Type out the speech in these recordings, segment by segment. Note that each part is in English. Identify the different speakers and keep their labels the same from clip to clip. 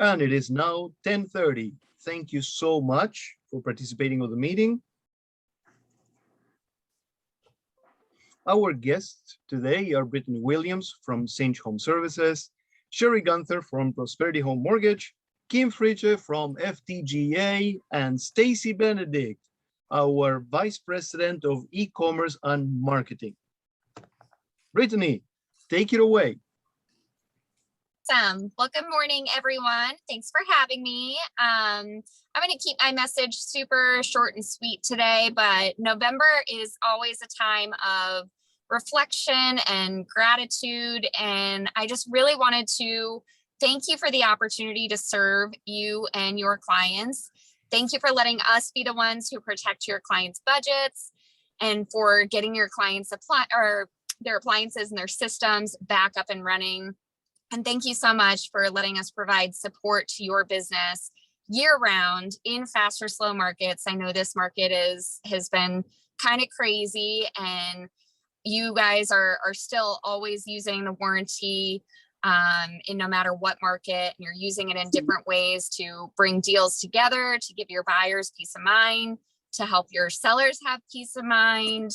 Speaker 1: And it is now 10:30. Thank you so much for participating in the meeting. Our guests today are Brittany Williams from Cinch HomeServices, Sherry Gunther from Prosperity Home Mortgage, Kim Friche from FTGA, and Stacy Benedict, our Vice President of E-commerce and Marketing. Brittany, take it away.
Speaker 2: Awesome. Well, good morning, everyone. Thanks for having me. I'm going to keep my message super short and sweet today, but November is always a time of reflection and gratitude. And I just really wanted to thank you for the opportunity to serve you and your clients. Thank you for letting us be the ones who protect your clients' budgets and for getting your clients their appliances and their systems back up and running. And thank you so much for letting us provide support to your business year round in fast or slow markets. I know this market has been kind of crazy, and you guys are still always using the warranty in no matter what market. You're using it in different ways to bring deals together, to give your buyers peace of mind, to help your sellers have peace of mind,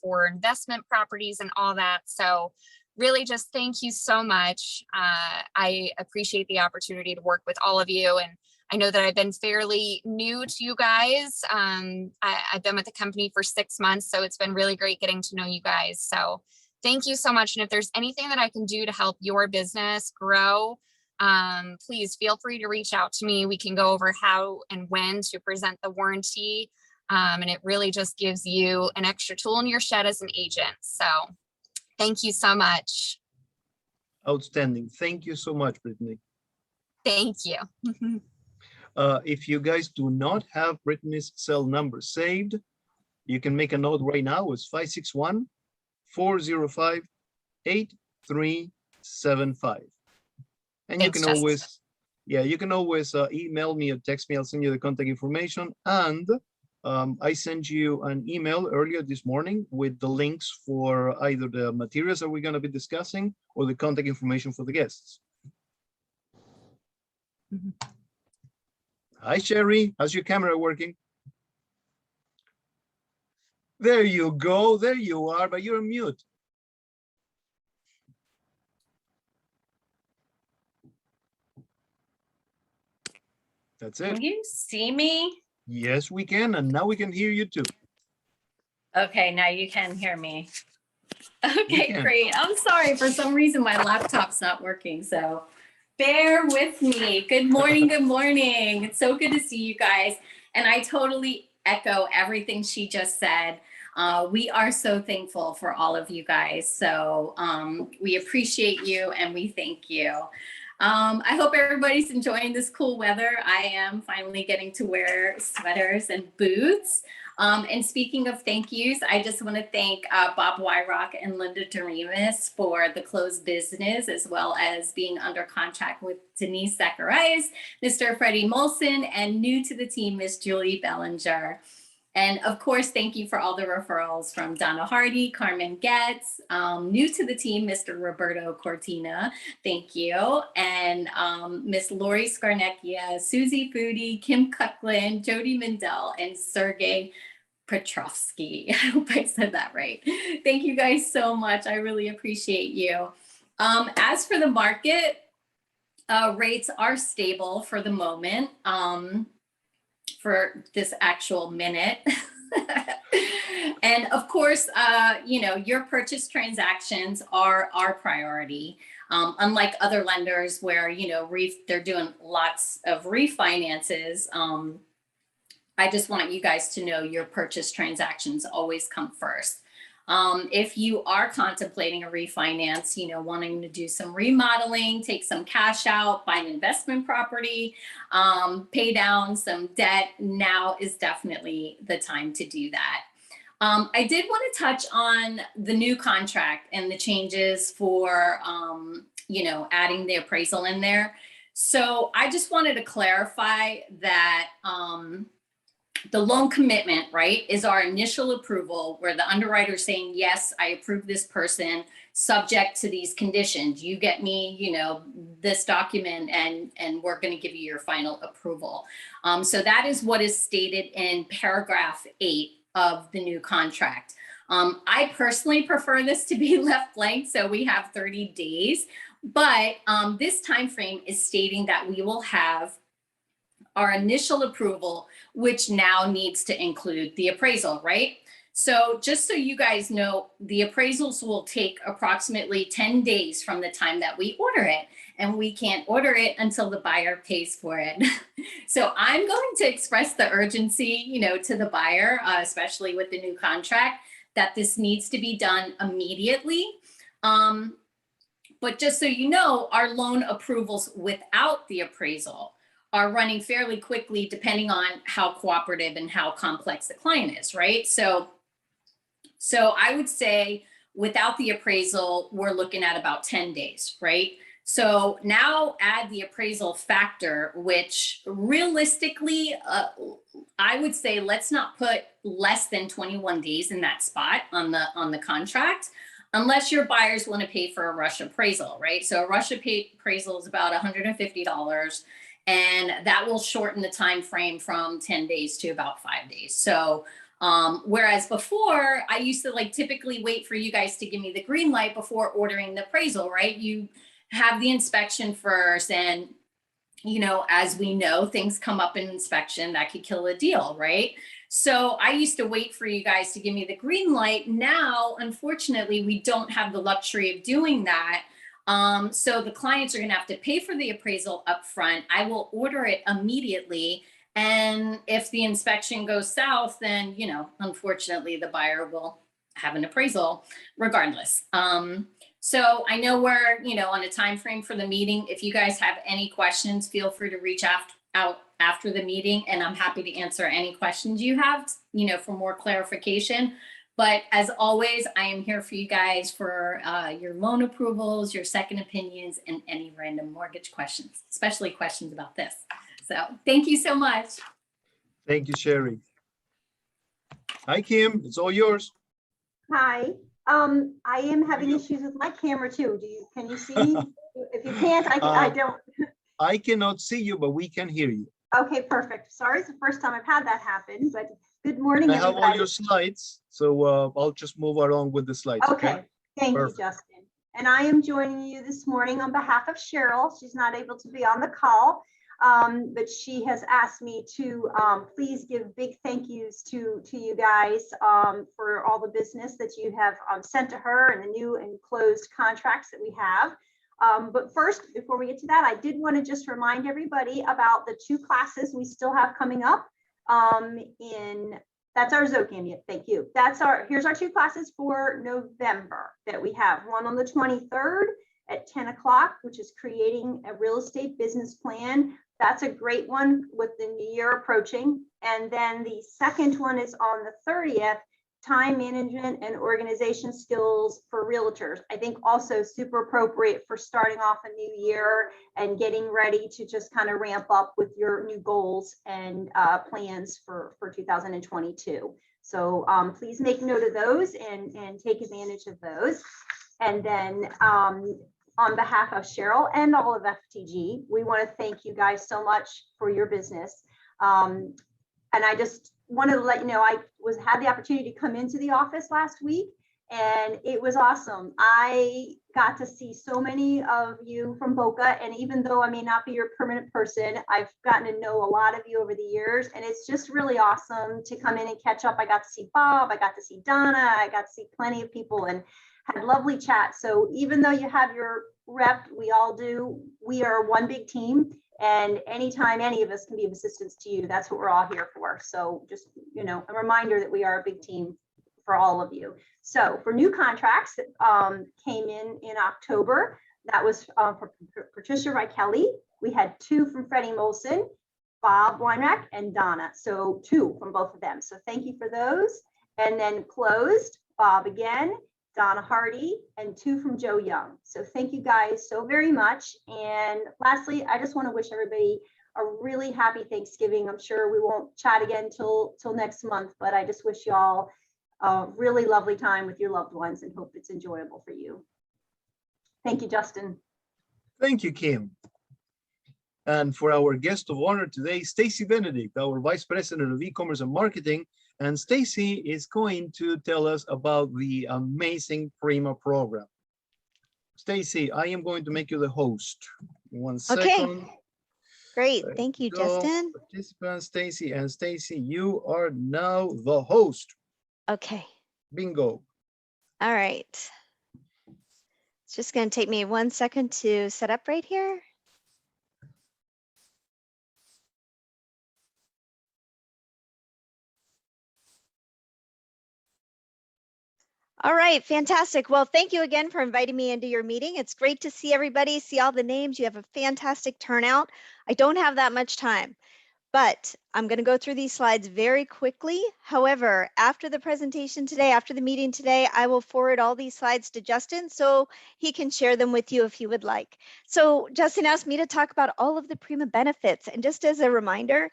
Speaker 2: for investment properties and all that. So really just thank you so much. I appreciate the opportunity to work with all of you. And I know that I've been fairly new to you guys. I've been with the company for 6 months, so it's been really great getting to know you guys. So thank you so much. And if there's anything that I can do to help your business grow, please feel free to reach out to me. We can go over how and when to present the warranty. And it really just gives you an extra tool in your shed as an agent. So thank you so much.
Speaker 1: Outstanding. Thank you so much, Brittany.
Speaker 2: Thank you.
Speaker 1: If you guys do not have Brittany's cell number saved, you can make a note right now. It's 561-405-8375. And
Speaker 2: Thanks,
Speaker 1: you can always email me or text me. I'll send you the contact information. And I sent you an email earlier this morning with the links for either the materials that we're going to be discussing or the contact information for the guests. Hi, Sherry. How's your camera working? There you go. There you are, but you're on mute. That's it.
Speaker 3: Can you see me?
Speaker 1: Yes, we can. And now we can hear you too.
Speaker 3: Okay, now you can hear me. Okay, great. I'm sorry. For some reason, my laptop's not working. So bear with me. Good morning. Good morning. It's so good to see you guys. And I totally echo everything she just said. We are so thankful for all of you guys. So we appreciate you and we thank you. I hope everybody's enjoying this cool weather. I am finally getting to wear sweaters and boots. And speaking of thank yous, I just want to thank Bob Wyrock and Linda Doremus for the closed business, as well as being under contract with Denise Zacharias, Mr. Freddie Molson, and new to the team, Miss Julie Bellinger. And of course, thank you for all the referrals from Donna Hardy, Carmen Getz, new to the team, Mr. Roberto Cortina, thank you. And Miss Lori Skarnecchia, Susie Foodie, Kim Kucklin, Jody Mindell, and Sergey Petrovsky. I hope I said that right. Thank you guys so much. I really appreciate you. As for the market, rates are stable for the moment. For this actual minute. And of course, your purchase transactions are our priority. Unlike other lenders where, they're doing lots of refinances. I just want you guys to know your purchase transactions always come first. If you are contemplating a refinance, wanting to do some remodeling, take some cash out, buy an investment property, pay down some debt, now is definitely the time to do that. I did want to touch on the new contract and the changes for, adding the appraisal in there. So I just wanted to clarify that the loan commitment, right, is our initial approval where the underwriter is saying, yes, I approve this person subject to these conditions. You get me, you know, this document and we're going to give you your final approval. So that is what is stated in paragraph 8 of the new contract. I personally prefer this to be left blank, so we have 30 days, but this time frame is stating that we will have our initial approval, which now needs to include the appraisal, right? So just so you guys know, the appraisals will take approximately 10 days from the time that we order it, and we can't order it until the buyer pays for it. So I'm going to express the urgency, you know, to the buyer, especially with the new contract, that this needs to be done immediately. But just so you know, our loan approvals without the appraisal are running fairly quickly depending on how cooperative and how complex the client is, right? So I would say without the appraisal, we're looking at about 10 days, right? So now add the appraisal factor, which realistically, I would say let's not put less than 21 days in that spot on the contract, unless your buyers want to pay for a rush appraisal, right? So a rush appraisal is about $150. And that will shorten the time frame from 10 days to about 5 days. So whereas before, I used to like typically wait for you guys to give me the green light before ordering the appraisal, right? You have the inspection first, and you know, as we know, things come up in inspection that could kill a deal, right? So I used to wait for you guys to give me the green light. Now, unfortunately, we don't have the luxury of doing that. So the clients are going to have to pay for the appraisal up front. I will order it immediately. And if the inspection goes south, then, you know, unfortunately, the buyer will have an appraisal regardless. So I know we're, you know, on a time frame for the meeting. If you guys have any questions, feel free to reach out after the meeting, and I'm happy to answer any questions you have, you know, for more clarification. But as always, I am here for you guys for your loan approvals, your second opinions, and any random mortgage questions, especially questions about this. So thank you so much.
Speaker 1: Thank you, Sherry. Hi, Kim. It's all yours.
Speaker 4: Hi. I am having issues with my camera too. Can you see me? If you can't, I don't.
Speaker 1: I cannot see you, but we can hear you.
Speaker 4: Okay, perfect. Sorry, it's the first time I've had that happen, but good morning,
Speaker 1: I have
Speaker 4: everybody.
Speaker 1: all your slides, so I'll just move along with the slides.
Speaker 4: Okay, thank
Speaker 1: Perfect.
Speaker 4: you, Justin. And I am joining you this morning on behalf of Cheryl. She's not able to be on the call, but she has asked me to please give big thank yous to you guys for all the business that you have sent to her and the new and closed contracts that we have. But first, before we get to that, I did want to just remind everybody about the 2 classes we still have coming up. That's our Zocam. Thank you. Here's our 2 classes for November that we have. One on the 23rd at 10 o'clock, which is creating a real estate business plan. That's a great one with the new year approaching. And then the second one is on the 30th, time management and organization skills for realtors. I think also super appropriate for starting off a new year and getting ready to just kind of ramp up with your new goals and plans for 2022. So please make note of those and take advantage of those. And then on behalf of Cheryl and all of FTG, we want to thank you guys so much for your business. And I just wanted to let you know, I had the opportunity to come into the office last week, and it was awesome. I got to see so many of you from Boca, and even though I may not be your permanent person, I've gotten to know a lot of you over the years, and it's just really awesome to come in and catch up. I got to see Bob, I got to see Donna, I got to see plenty of people and had lovely chats. So even though you have your rep, we all do, we are one big team. And anytime any of us can be of assistance to you, that's what we're all here for. So just, you know, a reminder that we are a big team for all of you. So for new contracts that came in October, that was for Patricia Kelly. We had 2 from Freddie Molson, Bob Weinrack, and Donna. So 2 from both of them. So thank you for those. And then closed, Bob again, Donna Hardy, and 2 from Joe Young. So thank you guys so very much. And lastly, I just want to wish everybody a really happy Thanksgiving. I'm sure we won't chat again till next month, but I just wish you all a really lovely time with your loved ones and hope it's enjoyable for you. Thank you, Justin.
Speaker 1: Thank you, Kim. And for our guest of honor today, Stacy Benedict, our Vice President of E-commerce and Marketing. And Stacy is going to tell us about the amazing Prima program. Stacy, I am going to make you the host. 1 second.
Speaker 5: Okay. Great.
Speaker 1: There
Speaker 5: Thank you,
Speaker 1: go.
Speaker 5: Justin.
Speaker 1: Participant Stacy, and Stacy, you are now the host.
Speaker 5: Okay.
Speaker 1: Bingo.
Speaker 5: All right. It's just going to take me 1 second to set up right here. All right, fantastic. Well, thank you again for inviting me into your meeting. It's great to see everybody, see all the names. You have a fantastic turnout. I don't have that much time, but I'm going to go through these slides very quickly. However, after the presentation today, after the meeting today, I will forward all these slides to Justin so he can share them with you if he would like. So Justin asked me to talk about all of the Prima benefits. And just as a reminder,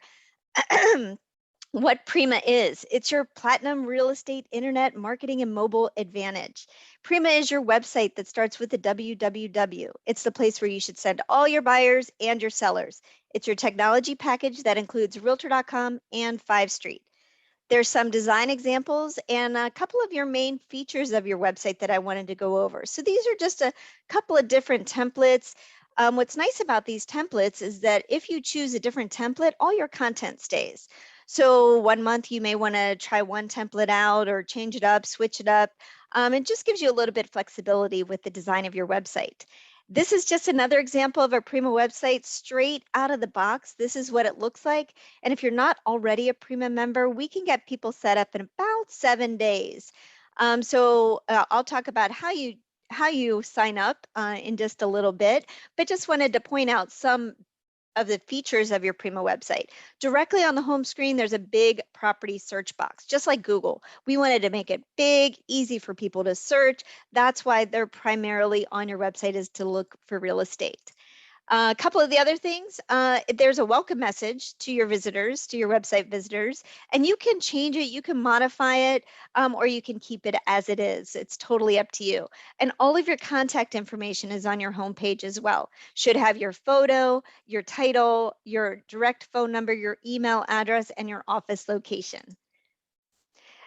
Speaker 5: what Prima is. It's your platinum real estate, internet, marketing, and mobile advantage. Prima is your website that starts with the www. It's the place where you should send all your buyers and your sellers. It's your technology package that includes Realtor.com and 5 Street. There's some design examples and a couple of your main features of your website that I wanted to go over. So these are just a couple of different templates. What's nice about these templates is that if you choose a different template, all your content stays. So 1 month you may want to try one template out or change it up, switch it up. It just gives you a little bit of flexibility with the design of your website. This is just another example of a Prima website straight out of the box. This is what it looks like. And if you're not already a Prima member, we can get people set up in about 7 days. I'll talk about how you sign up in just a little bit, but just wanted to point out some of the features of your Prima website. Directly on the home screen, there's a big property search box, just like Google. We wanted to make it big, easy for people to search. That's why they're primarily on your website, is to look for real estate. A couple of the other things, there's a welcome message to your visitors, to your website visitors, and you can change it, you can modify it, or you can keep it as it is. It's totally up to you. And all of your contact information is on your homepage as well. Should have your photo, your title, your direct phone number, your email address, and your office location.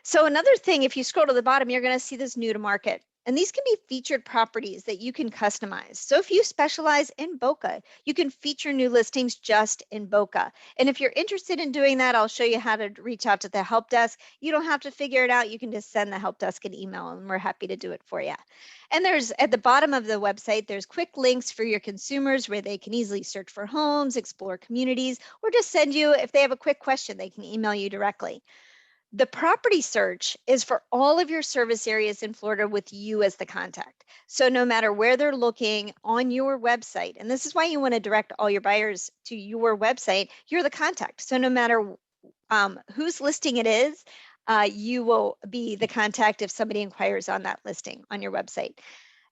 Speaker 5: So another thing, if you scroll to the bottom, you're going to see this new to market. And these can be featured properties that you can customize. So if you specialize in Boca, you can feature new listings just in Boca. And if you're interested in doing that, I'll show you how to reach out to the help desk. You don't have to figure it out. You can just send the help desk an email and we're happy to do it for you. And there's at the bottom of the website, there's quick links for your consumers where they can easily search for homes, explore communities, or just send you, if they have a quick question, they can email you directly. The property search is for all of your service areas in Florida with you as the contact. So no matter where they're looking on your website, and this is why you want to direct all your buyers to your website, you're the contact. So no matter whose listing it is, you will be the contact if somebody inquires on that listing on your website.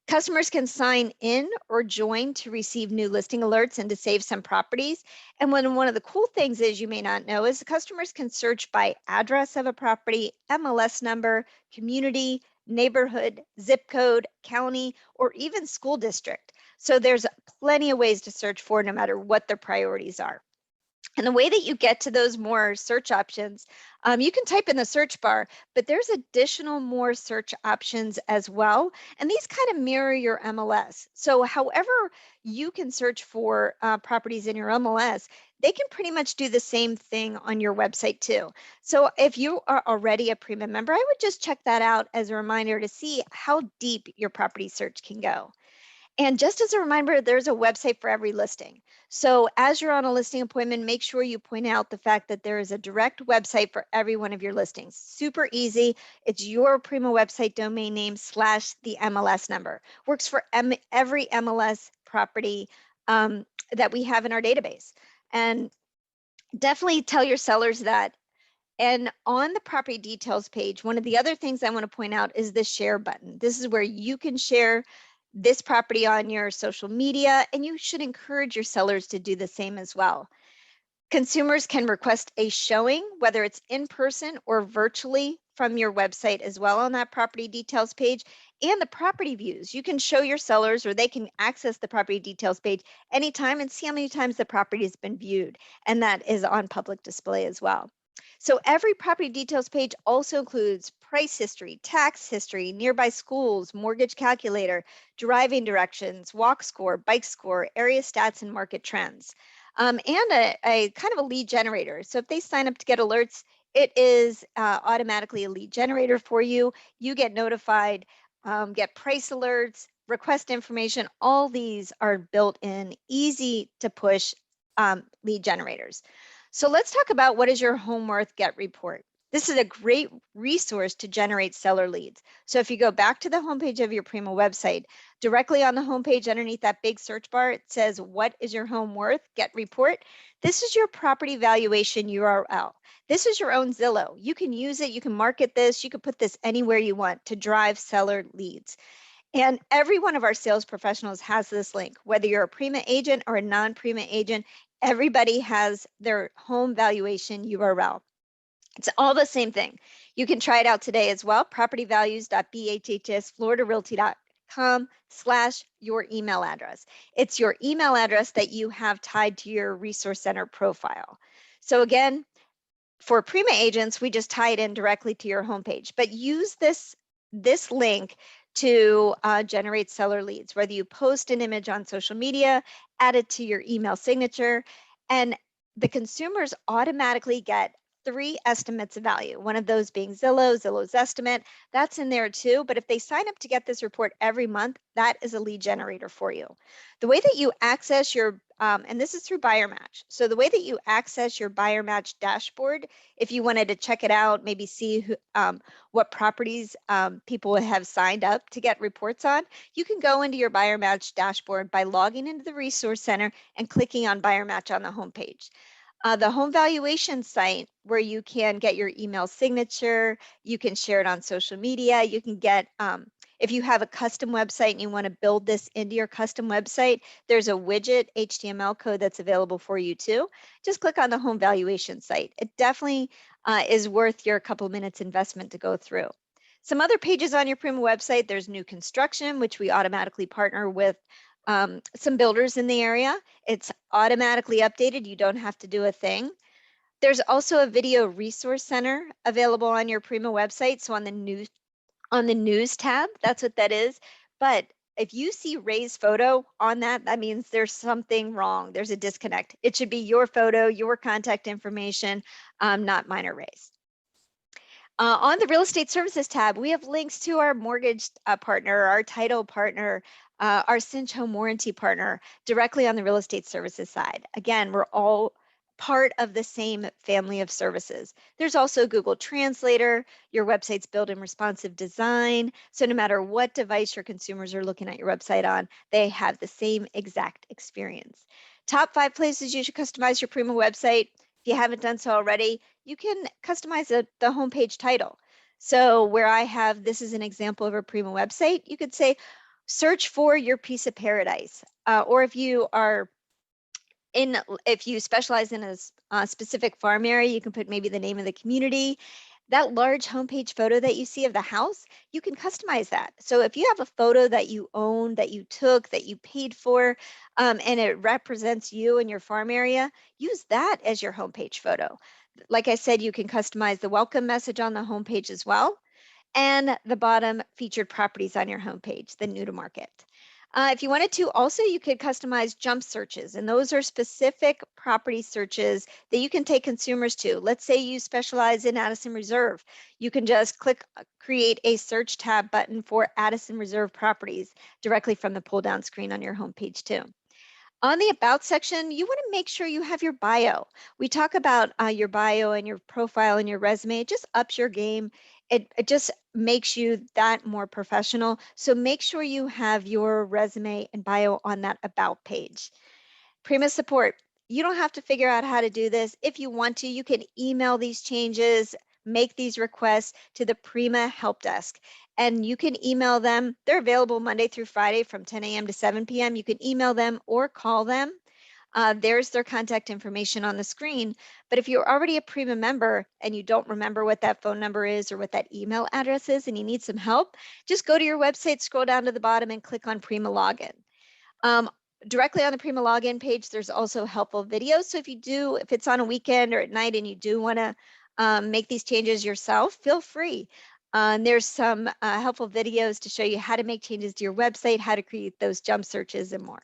Speaker 5: Customers can sign in or join to receive new listing alerts and to save some properties. And one of the cool things is, you may not know, is customers can search by address of a property, MLS number, community, neighborhood, zip code, county, or even school district. So there's plenty of ways to search for no matter what their priorities are. And the way that you get to those more search options, you can type in the search bar, but there's additional more search options as well. And these kind of mirror your MLS. So however you can search for properties in your MLS, they can pretty much do the same thing on your website too. So if you are already a Prima member, I would just check that out as a reminder to see how deep your property search can go. And just as a reminder, there's a website for every listing. So as you're on a listing appointment, make sure you point out the fact that there is a direct website for every one of your listings. Super easy. It's your Prima website domain name / the MLS number. Works for every MLS property that we have in our database. And definitely tell your sellers that. And on the property details page, one of the other things I want to point out is the share button. This is where you can share this property on your social media, and you should encourage your sellers to do the same as well. Consumers can request a showing, whether it's in person or virtually, from your website as well on that property details page, and the property views. You can show your sellers, or they can access the property details page anytime and see how many times the property has been viewed. And that is on public display as well. So every property details page also includes price history, tax history, nearby schools, mortgage calculator, driving directions, walk score, bike score, area stats, and market trends. And a kind of a lead generator. So if they sign up to get alerts, it is automatically a lead generator for you. You get notified, get price alerts, request information. All these are built in, easy to push lead generators. So let's talk about what is your home worth get report. This is a great resource to generate seller leads. So if you go back to the homepage of your Prima website, directly on the homepage underneath that big search bar, it says, what is your home worth? Get report. This is your property valuation URL. This is your own Zillow. You can use it. You can market this. You can put this anywhere you want to drive seller leads. And every one of our sales professionals has this link, whether you're a Prima agent or a non-Prima agent, everybody has their home valuation URL. It's all the same thing. You can try it out today as well, propertyvalues.bhhsfloridarealty.com/your email address. It's your email address that you have tied to your resource center profile. So again, for Prima agents, we just tie it in directly to your homepage, but use this link to generate seller leads, whether you post an image on social media, add it to your email signature, and the consumers automatically get 3 estimates of value, one of those being Zillow's estimate. That's in there too, but if they sign up to get this report every month, that is a lead generator for you. The way that you access your, and this is through Buyer Match. So the way that you access your Buyer Match dashboard, if you wanted to check it out, maybe see who, what properties people have signed up to get reports on, you can go into your Buyer Match dashboard by logging into the Resource Center and clicking on Buyer Match on the homepage. The home valuation site, where you can get your email signature, you can share it on social media, you can get, if you have a custom website and you want to build this into your custom website, there's a widget HTML code that's available for you too. Just click on the home valuation site. It definitely is worth your couple minutes investment to go through. Some other pages on your Prima website, there's new construction, which we automatically partner with some builders in the area. It's automatically updated. You don't have to do a thing. There's also a video resource center available on your Prima website. So on the news tab, that's what that is. But if you see Ray's photo on that, that means there's something wrong. There's a disconnect. It should be your photo, your contact information, not mine or Ray's. On the real estate services tab, we have links to our mortgage partner, our title partner, our Cinch home warranty partner directly on the real estate services side. Again, we're all part of the same family of services. There's also Google Translator, your website's built in responsive design. So no matter what device your consumers are looking at your website on, they have the same exact experience. Top 5 places you should customize your Prima website. If you haven't done so already, you can customize the homepage title. So where I have, this is an example of a Prima website, you could say, search for your piece of paradise. Or if you are if you specialize in a specific farm area, you can put maybe the name of the community. That large homepage photo that you see of the house, you can customize that. So if you have a photo that you own, that you took, that you paid for, and it represents you and your farm area, use that as your homepage photo. Like I said, you can customize the welcome message on the homepage as well, and the bottom featured properties on your homepage, the new to market. If you wanted to, also you could customize jump searches, and those are specific property searches that you can take consumers to. Let's say you specialize in Addison Reserve. You can just click create a search tab button for Addison Reserve properties directly from the pull down screen on your homepage too. On the About section, you want to make sure you have your bio. We talk about your bio and your profile and your resume. It just ups your game. It just makes you that more professional. So make sure you have your resume and bio on that About page. Prima Support. You don't have to figure out how to do this. If you want to, you can email these changes, make these requests to the Prima Help Desk. And you can email them. They're available Monday through Friday from 10 a.m. to 7 p.m. You can email them or call them. There's their contact information on the screen. But if you're already a Prima member and you don't remember what that phone number is or what that email address is and you need some help, just go to your website, scroll down to the bottom and click on Prima Login. Directly on the Prima Login page, there's also helpful videos. So if it's on a weekend or at night and you do want to make these changes yourself, feel free. There's some helpful videos to show you how to make changes to your website, how to create those jump searches and more.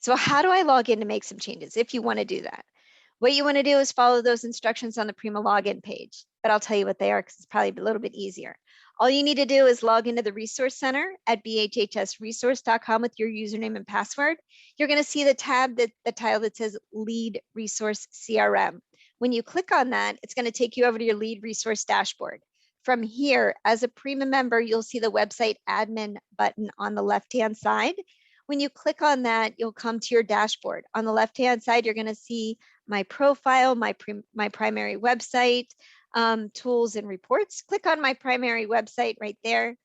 Speaker 5: So how do I log in to make some changes if you want to do that? What you want to do is follow those instructions on the Prima login page, but I'll tell you what they are because it's probably a little bit easier. All you need to do is log into the Resource Center at bhhsresource.com with your username and password. You're going to see the tab, the title that says Lead Resource CRM. When you click on that, it's going to take you over to your Lead Resource dashboard. From here, as a Prima member, you'll see the website admin button on the left-hand side. When you click on that, you'll come to your dashboard. On the left-hand side, you're going to see my profile, my primary website, tools and reports. Click on my primary website right there.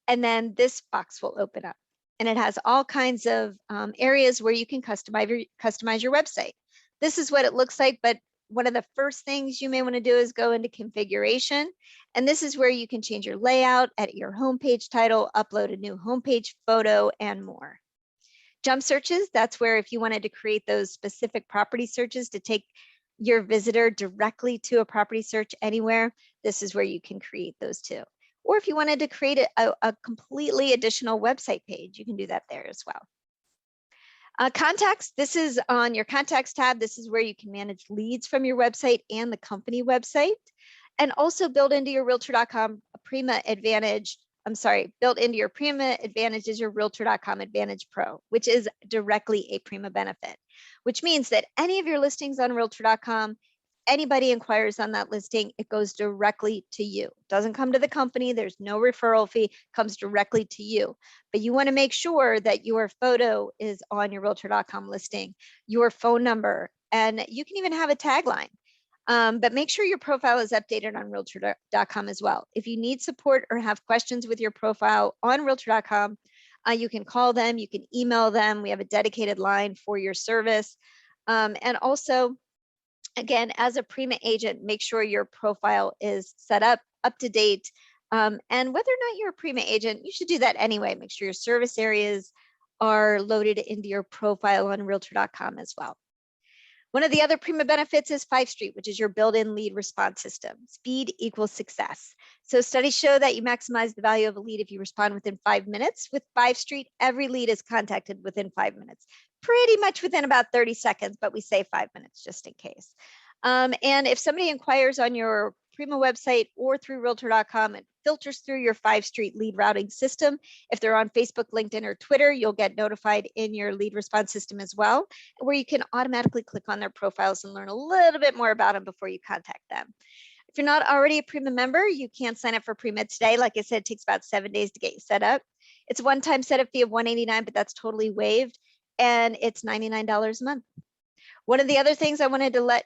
Speaker 5: And then this box will open up. And it has all kinds of areas where you can customize your website. This is what it looks like, but one of the first things you may want to do is go into configuration. And this is where you can change your layout, edit your homepage title, upload a new homepage photo, and more. Jump searches, that's where if you wanted to create those specific property searches to take your visitor directly to a property search anywhere, this is where you can create those too. Or if you wanted to create a completely additional website page, you can do that there as well. Contacts, this is on your contacts tab. This is where you can manage leads from your website and the company website, and also build into your Realtor.com Prima Advantage. Built into your Prima Advantage is your Realtor.com Advantage Pro, which is directly a Prima benefit, which means that any of your listings on Realtor.com, anybody inquires on that listing, it goes directly to you. It doesn't come to the company. There's no referral fee, comes directly to you. But you want to make sure that your photo is on your Realtor.com listing, your phone number, and you can even have a tagline. But make sure your profile is updated on Realtor.com as well. If you need support or have questions with your profile on Realtor.com, you can call them, you can email them. We have a dedicated line for your service. And also, again, as a Prima agent, make sure your profile is set up to date. And whether or not you're a Prima agent, you should do that anyway. Make sure your service areas are loaded into your profile on Realtor.com as well. One of the other Prima benefits is 5 Street, which is your built-in lead response system. Speed equals success. So studies show that you maximize the value of a lead if you respond within 5 minutes. With 5 Street, every lead is contacted within 5 minutes, pretty much within about 30 seconds, but we say 5 minutes just in case. And if somebody inquires on your Prima website or through Realtor.com, it filters through your 5 Street lead routing system. If they're on Facebook, LinkedIn, or Twitter, you'll get notified in your lead response system as well, where you can automatically click on their profiles and learn a little bit more about them before you contact them. If you're not already a Prima member, you can sign up for Prima today. Like I said, it takes about 7 days to get you set up. It's a one-time setup fee of $189, but that's totally waived, and it's $99 a month. One of the other things I wanted to let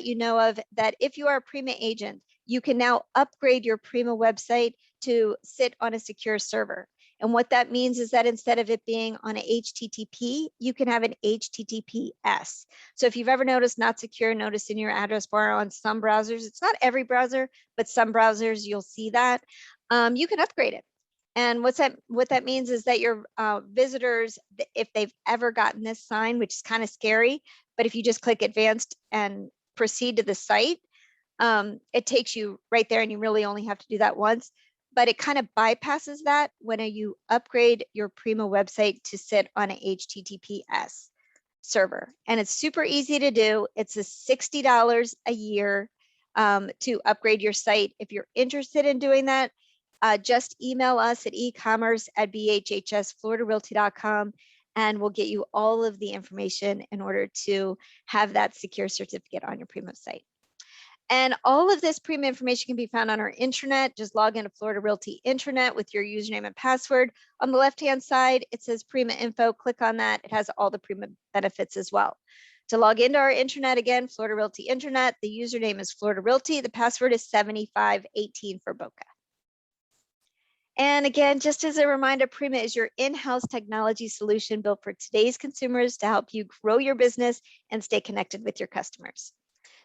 Speaker 5: you know of, that if you are a Prima agent, you can now upgrade your Prima website to sit on a secure server. And what that means is that instead of it being on an HTTP, you can have an HTTPS. So if you've ever noticed not secure notice in your address bar on some browsers, it's not every browser, but some browsers you'll see that, you can upgrade it. And what that means is that your visitors, if they've ever gotten this sign, which is kind of scary, but if you just click advanced and proceed to the site, it takes you right there, and you really only have to do that once. But it kind of bypasses that when you upgrade your Prima website to sit on an HTTPS server. And it's super easy to do. It's a $60 a year to upgrade your site. If you're interested in doing that, just email us at ecommerce@bhhsfloridarealty.com, and we'll get you all of the information in order to have that secure certificate on your Prima site. And all of this Prima information can be found on our intranet. Just log into Florida Realty intranet with your username and password. On the left-hand side, it says Prima info. Click on that. It has all the Prima benefits as well. To log into our intranet, again, Florida Realty intranet, the username is Florida Realty. The password is 7518 for Boca. And again, just as a reminder, Prima is your in-house technology solution built for today's consumers to help you grow your business and stay connected with your customers.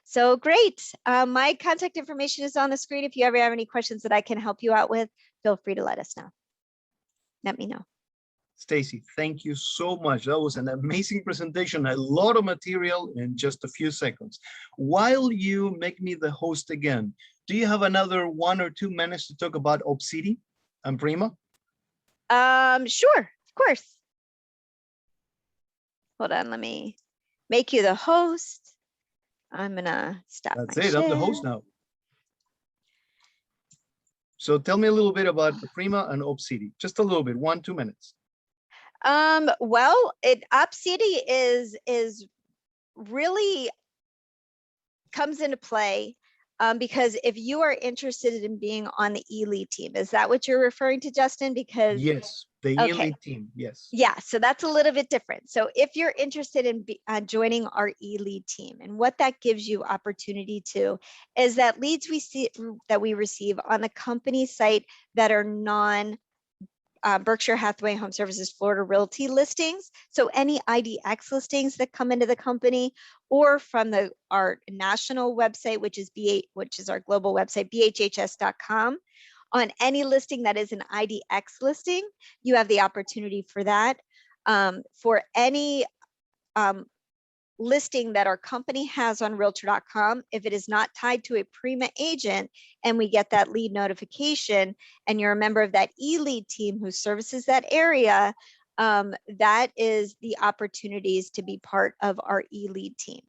Speaker 5: So great. My contact information is on the screen. If you ever have any questions that I can help you out with, feel free to let us know. Let me know.
Speaker 1: Stacy, thank you so much. That was an amazing presentation, a lot of material in just a few seconds. While you make me the host again, do you have another 1 or 2 minutes to talk about Obsidy and Prima?
Speaker 5: Sure, of course. Hold on, let me make you the host. I'm gonna stop.
Speaker 1: That's it, I'm the host now. So tell me a little bit about Prima and Obsidy, just a little bit, 1 or 2 minutes.
Speaker 5: Well, Obsidy is really comes into play because if you are interested in being on the E-Lead team, is that what you're referring to, Justin? Because
Speaker 1: yes, the
Speaker 5: okay.
Speaker 1: E-Lead team, yes.
Speaker 5: Yeah, so that's a little bit different. So if you're interested in joining our E-Lead team, and what that gives you opportunity to is that leads we receive on the company site that are non Berkshire Hathaway Home Services Florida Realty listings. So any IDX listings that come into the company, or from our national website, which is our global website, bhhs.com. On any listing that is an IDX listing, you have the opportunity for that. For any listing that our company has on realtor.com, if it is not tied to a Prima agent and we get that lead notification and you're a member of that E-Lead team who services that area, that is the opportunities to be part of our E-Lead team.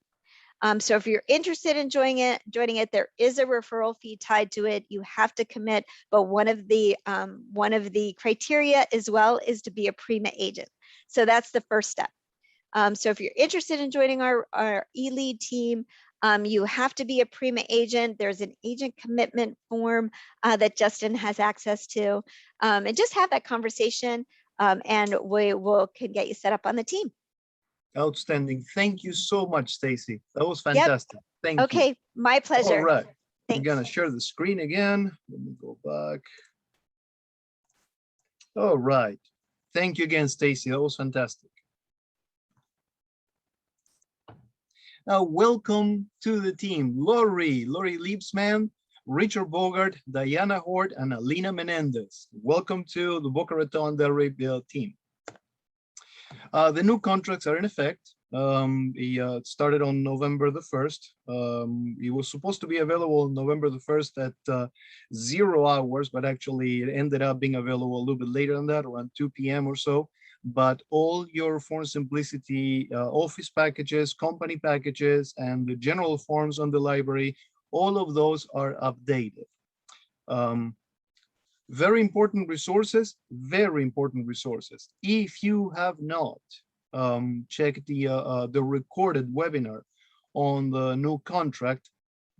Speaker 5: So if you're interested in joining it, there is a referral fee tied to it. You have to commit, but one of the criteria as well is to be a Prima agent. So that's the first step. So if you're interested in joining our E-Lead team, you have to be a Prima agent. There's an agent commitment form that Justin has access to, and just have that conversation, and we can get you set up on the team.
Speaker 1: Outstanding. Thank you so much, Stacy. That was fantastic. Yep. Thank you.
Speaker 5: Okay, my pleasure.
Speaker 1: All right.
Speaker 5: Thanks.
Speaker 1: I'm going to share the screen again. Let me go back. All right. Thank you again, Stacy. That was fantastic. Now, welcome to the team. Lori Liebsman, Richard Bogart, Diana Hort, and Alina Menendez. Welcome to the Boca Raton Del Rey team. The new contracts are in effect. It started on November the 1st. It was supposed to be available November the 1st at 0 hours, but actually it ended up being available a little bit later than that, around 2 p.m. or so. But all your Form Simplicity office packages, company packages, and the general forms on the library, all of those are updated. Very important resources, very important resources. If you have not checked the recorded webinar on the new contract,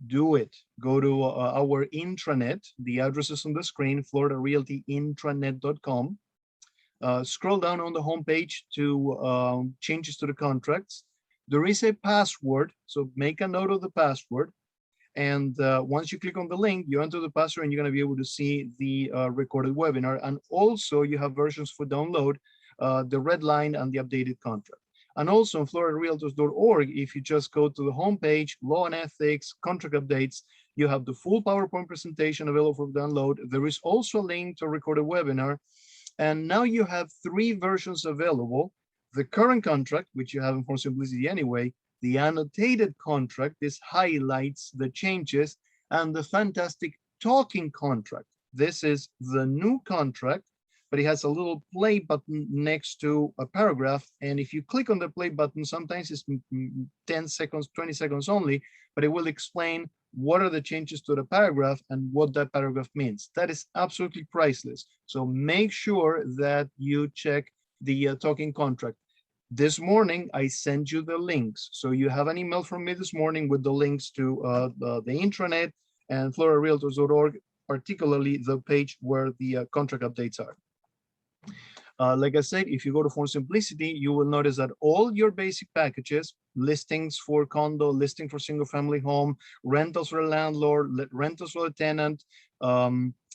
Speaker 1: do it. Go to our intranet. The address is on the screen, floridarealtyintranet.com. Scroll down on the homepage to changes to the contracts. There is a password, so make a note of the password. And once you click on the link, you enter the password and you're going to be able to see the recorded webinar. And also you have versions for download, the red line and the updated contract. And also on floridarealtors.org, if you just go to the homepage, law and ethics, contract updates, you have the full PowerPoint presentation available for download. There is also a link to a recorded webinar. And now you have 3 versions available. The current contract, which you have in Form Simplicity anyway, the annotated contract, this highlights the changes, and the fantastic talking contract. This is the new contract, but it has a little play button next to a paragraph. And if you click on the play button, sometimes it's 10 seconds, 20 seconds only, but it will explain what are the changes to the paragraph and what that paragraph means. That is absolutely priceless. So make sure that you check the talking contract. This morning, I sent you the links. So you have an email from me this morning with the links to the intranet and floridarealtors.org, particularly the page where the contract updates are. Like I said, if you go to Form Simplicity, you will notice that all your basic packages, listings for condo, listing for single family home, rentals for a landlord, rentals for a tenant,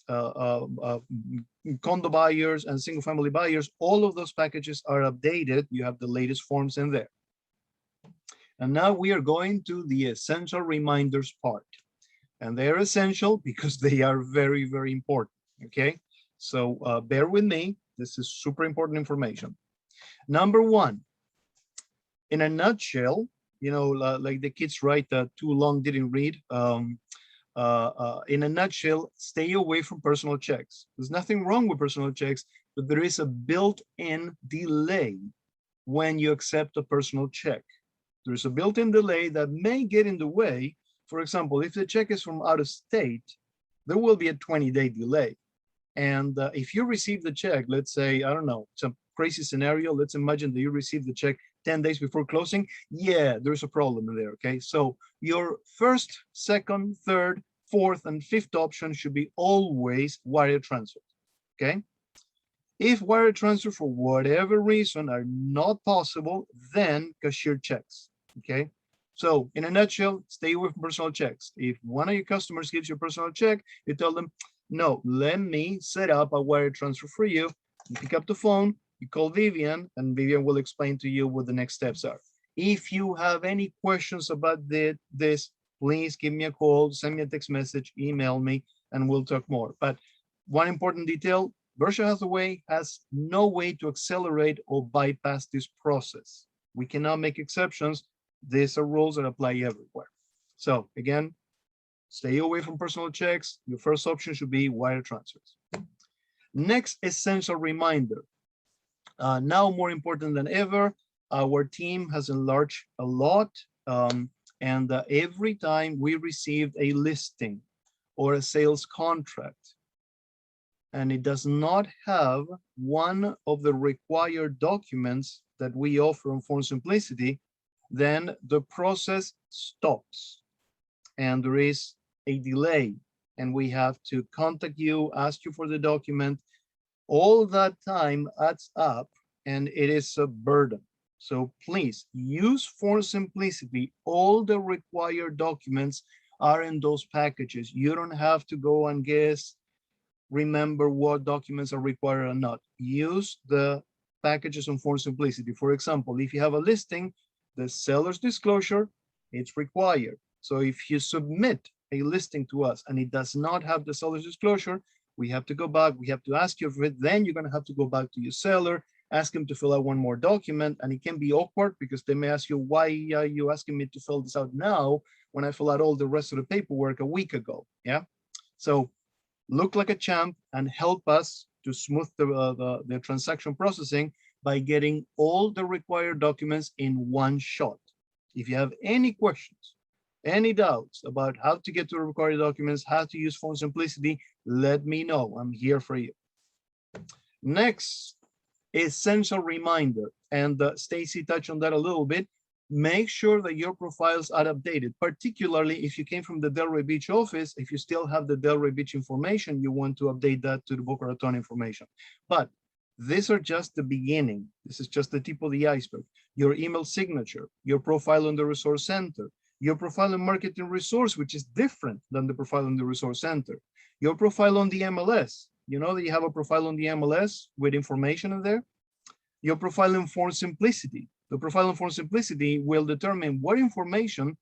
Speaker 1: condo buyers and single family buyers, all of those packages are updated. You have the latest forms in there. And now we are going to the essential reminders part. And they're essential because they are very, very important, okay? So bear with me. This is super important information. Number one, in a nutshell, you know, like the kids write too long, didn't read. In a nutshell, stay away from personal checks. There's nothing wrong with personal checks, but there is a built-in delay when you accept a personal check. There's a built-in delay that may get in the way. For example, if the check is from out of state, there will be a 20-day delay. And if you receive the check, let's say, I don't know, some crazy scenario, let's imagine that you receive the check 10 days before closing. Yeah, there's a problem in there, okay? So your first, second, third, fourth, and fifth option should be always wire transfer, okay? If wire transfer for whatever reason are not possible, then cashier checks, okay? So in a nutshell, stay away from personal checks. If one of your customers gives you a personal check, you tell them, no, let me set up a wire transfer for you. You pick up the phone, you call Vivian, and Vivian will explain to you what the next steps are. If you have any questions about this, please give me a call, send me a text message, email me, and we'll talk more. But one important detail, Berkshire Hathaway has no way to accelerate or bypass this process. We cannot make exceptions. These are rules that apply everywhere. So again, stay away from personal checks. Your first option should be wire transfers. Next essential reminder. Now more important than ever, our team has enlarged a lot. And every time we received a listing or a sales contract, and it does not have one of the required documents that we offer on Form Simplicity, then the process stops and there is a delay and we have to contact you, ask you for the document. All that time adds up and it is a burden. So please use Form Simplicity. All the required documents are in those packages. You don't have to go and guess, remember what documents are required or not. Use the packages on Form Simplicity. For example, if you have a listing, the seller's disclosure, it's required. So if you submit a listing to us and it does not have the seller's disclosure, we have to go back, we have to ask you for it, then you're gonna have to go back to your seller, ask him to fill out one more document, and it can be awkward because they may ask you, why are you asking me to fill this out now when I fill out all the rest of the paperwork a week ago, yeah? So look like a champ and help us to smooth the transaction processing by getting all the required documents in one shot. If you have any questions, any doubts about how to get to the required documents, how to use Form Simplicity, let me know. I'm here for you. Next, essential reminder, and Stacy touched on that a little bit. Make sure that your profiles are updated, particularly if you came from the Delray Beach office. If you still have the Delray Beach information, you want to update that to the Boca Raton information. But these are just the beginning. This is just the tip of the iceberg. Your email signature, your profile on the Resource Center, your profile in Marketing Resource, which is different than the profile on the Resource Center, your profile on the MLS. You know that you have a profile on the MLS with information in there. Your profile in Form Simplicity. The profile in Form Simplicity will determine what information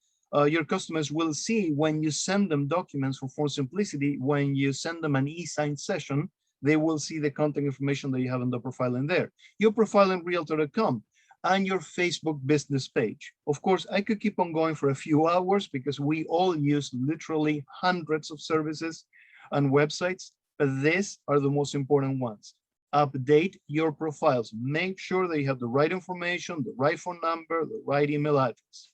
Speaker 1: your customers will see when you send them documents for Form Simplicity. When you send them an e-sign session, they will see the contact information that you have in the profile in there. Your profile in Realtor.com and your Facebook business page. Of course, I could keep on going for a few hours because we all use literally hundreds of services and websites, but these are the most important ones. Update your profiles. Make sure that you have the right information, the right phone number, the right email address.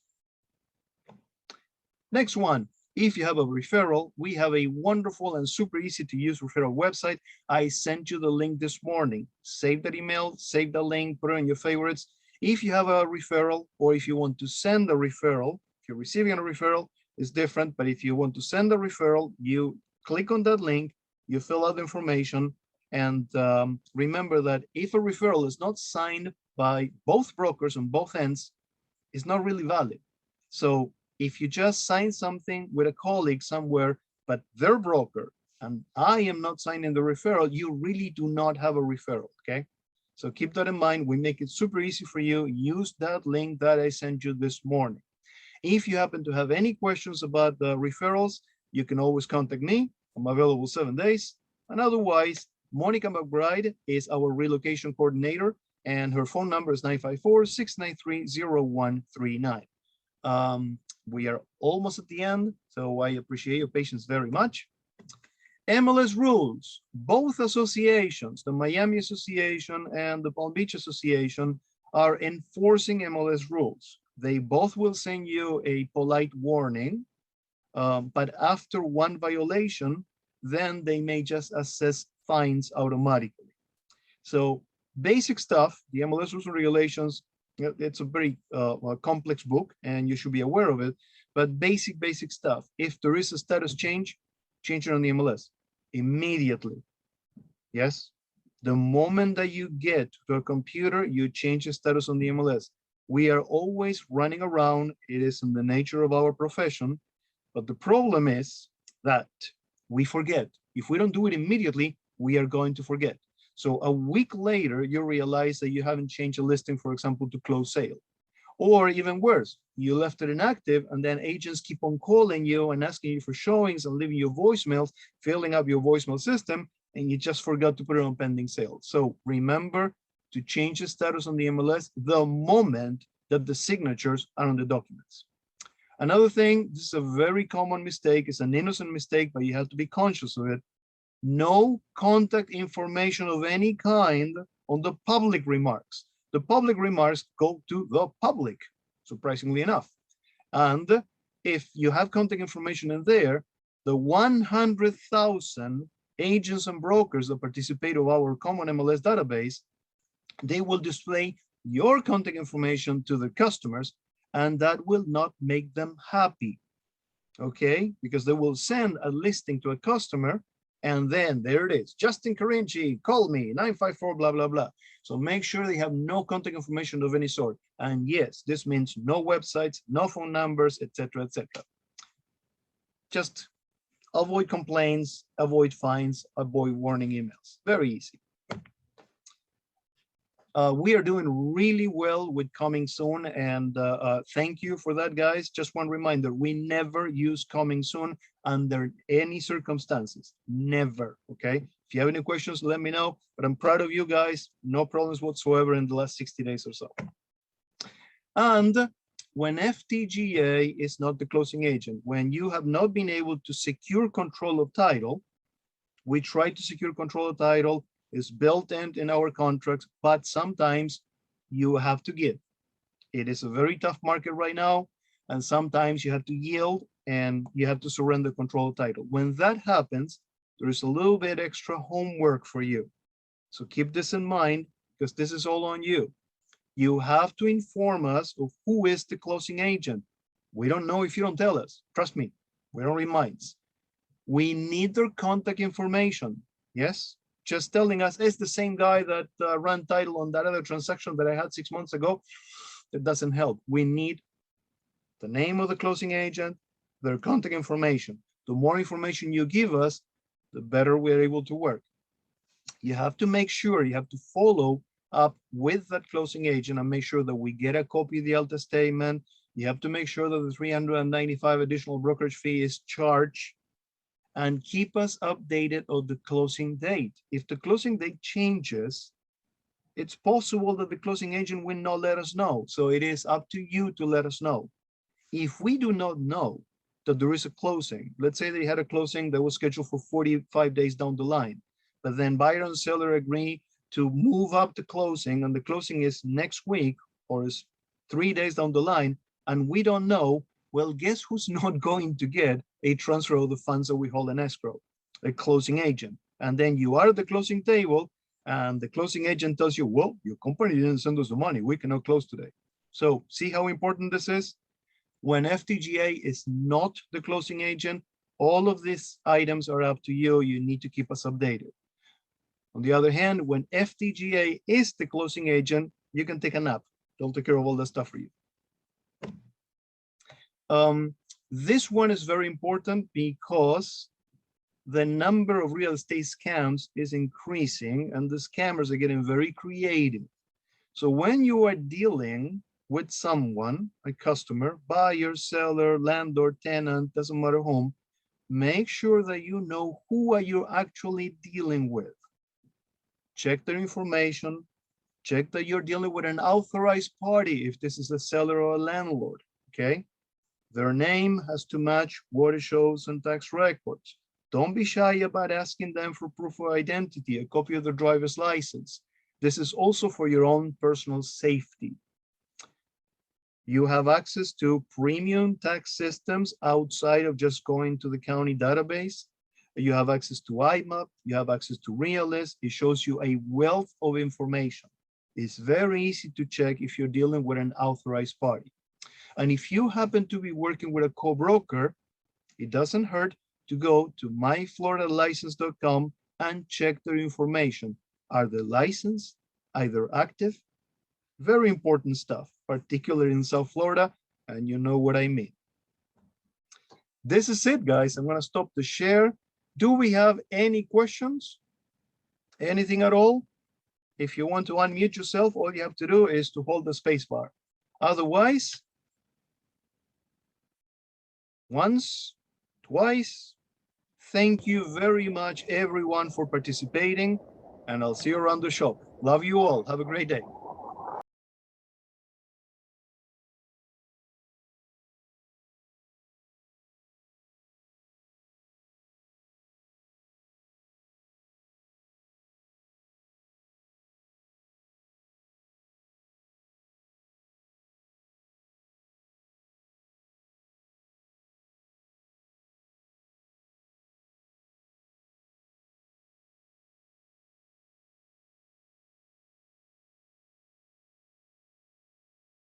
Speaker 1: Next one, if you have a referral, we have a wonderful and super easy to use referral website. I sent you the link this morning. Save that email, save the link, put it in your favorites. If you have a referral or if you want to send a referral, if you're receiving a referral, it's different, but if you want to send a referral, you click on that link, you fill out the information, and remember that if a referral is not signed by both brokers on both ends, it's not really valid. So if you just sign something with a colleague somewhere, but their broker and I am not signing the referral, you really do not have a referral, okay? So keep that in mind. We make it super easy for you. Use that link that I sent you this morning. If you happen to have any questions about the referrals, you can always contact me. I'm available 7 days. And otherwise, Monica McBride is our relocation coordinator, and her phone number is 954-693-0139. We are almost at the end, so I appreciate your patience very much. MLS rules, both associations, the Miami Association and the Palm Beach Association, are enforcing MLS rules. They both will send you a polite warning, but after one violation, then they may just assess fines automatically. So basic stuff, the MLS rules and regulations, it's a very complex book and you should be aware of it, but basic stuff. If there is a status change it on the MLS immediately. Yes, the moment that you get to a computer, you change the status on the MLS. We are always running around. It is in the nature of our profession, but the problem is that we forget. If we don't do it immediately, we are going to forget. So a week later, you realize that you haven't changed a listing, for example, to close sale. Or even worse, you left it inactive and then agents keep on calling you and asking you for showings and leaving you voicemails, filling up your voicemail system, and you just forgot to put it on pending sale. So remember to change the status on the MLS the moment that the signatures are on the documents. Another thing, this is a very common mistake. It's an innocent mistake, but you have to be conscious of it. No contact information of any kind on the public remarks. The public remarks go to the public, surprisingly enough. And if you have contact information in there, the 100,000 agents and brokers that participate of our common MLS database, they will display your contact information to the customers, and that will not make them happy, okay? Because they will send a listing to a customer, and then there it is, Justin Carinci, call me, 954, blah, blah, blah. So make sure they have no contact information of any sort. And yes, this means no websites, no phone numbers, etc., etc. Just avoid complaints, avoid fines, avoid warning emails. Very easy. We are doing really well with coming soon, and thank you for that, guys. Just one reminder, we never use coming soon under any circumstances, never, okay? If you have any questions, let me know, but I'm proud of you guys. No problems whatsoever in the last 60 days or so. And when FTGA is not the closing agent, when you have not been able to secure control of title, we try to secure control of title, is built in our contracts, but sometimes you have to give. It is a very tough market right now, and sometimes you have to yield and you have to surrender control of title. When that happens, there is a little bit extra homework for you. So keep this in mind, because this is all on you. You have to inform us of who is the closing agent. We don't know if you don't tell us. Trust me, we don't read minds. We need their contact information. Yes, just telling us it's the same guy that ran title on that other transaction that I had 6 months ago, that doesn't help. We need the name of the closing agent, their contact information. The more information you give us, the better we're able to work. You have to make sure, you have to follow up with that closing agent and make sure that we get a copy of the Alta statement. You have to make sure that the 395 additional brokerage fee is charged, and keep us updated on the closing date. If the closing date changes, it's possible that the closing agent will not let us know. So it is up to you to let us know. If we do not know that there is a closing, let's say they had a closing that was scheduled for 45 days down the line, but then buyer and seller agree to move up the closing, and the closing is next week or is 3 days down the line, and we don't know, well, guess who's not going to get a transfer of the funds that we hold in escrow? A closing agent. And then you are at the closing table and the closing agent tells you, well, your company didn't send us the money, we cannot close today. So see how important this is? When FTGA is not the closing agent, all of these items are up to you. You need to keep us updated. On the other hand, when FTGA is the closing agent, you can take a nap. They'll take care of all that stuff for you. This one is very important because the number of real estate scams is increasing and the scammers are getting very creative. So when you are dealing with someone, a customer, buyer, seller, landlord, tenant, doesn't matter whom, make sure that you know who are you actually dealing with. Check their information, check that you're dealing with an authorized party if this is a seller or a landlord, okay? Their name has to match water shows and tax records. Don't be shy about asking them for proof of identity, a copy of their driver's license. This is also for your own personal safety. You have access to premium tax systems outside of just going to the county database. You have access to IMAP, you have access to Realist. It shows you a wealth of information. It's very easy to check if you're dealing with an authorized party. And if you happen to be working with a co-broker, it doesn't hurt to go to myfloridalicense.com and check their information. Are they licensed? Are they active? Very important stuff, particularly in South Florida, and you know what I mean. This is it, guys. I'm going to stop the share. Do we have any questions? Anything at all? If you want to unmute yourself, all you have to do is to hold the space bar. Otherwise, once, twice. Thank you very much, everyone, for participating, and I'll see you around the shop. Love you all. Have a great day.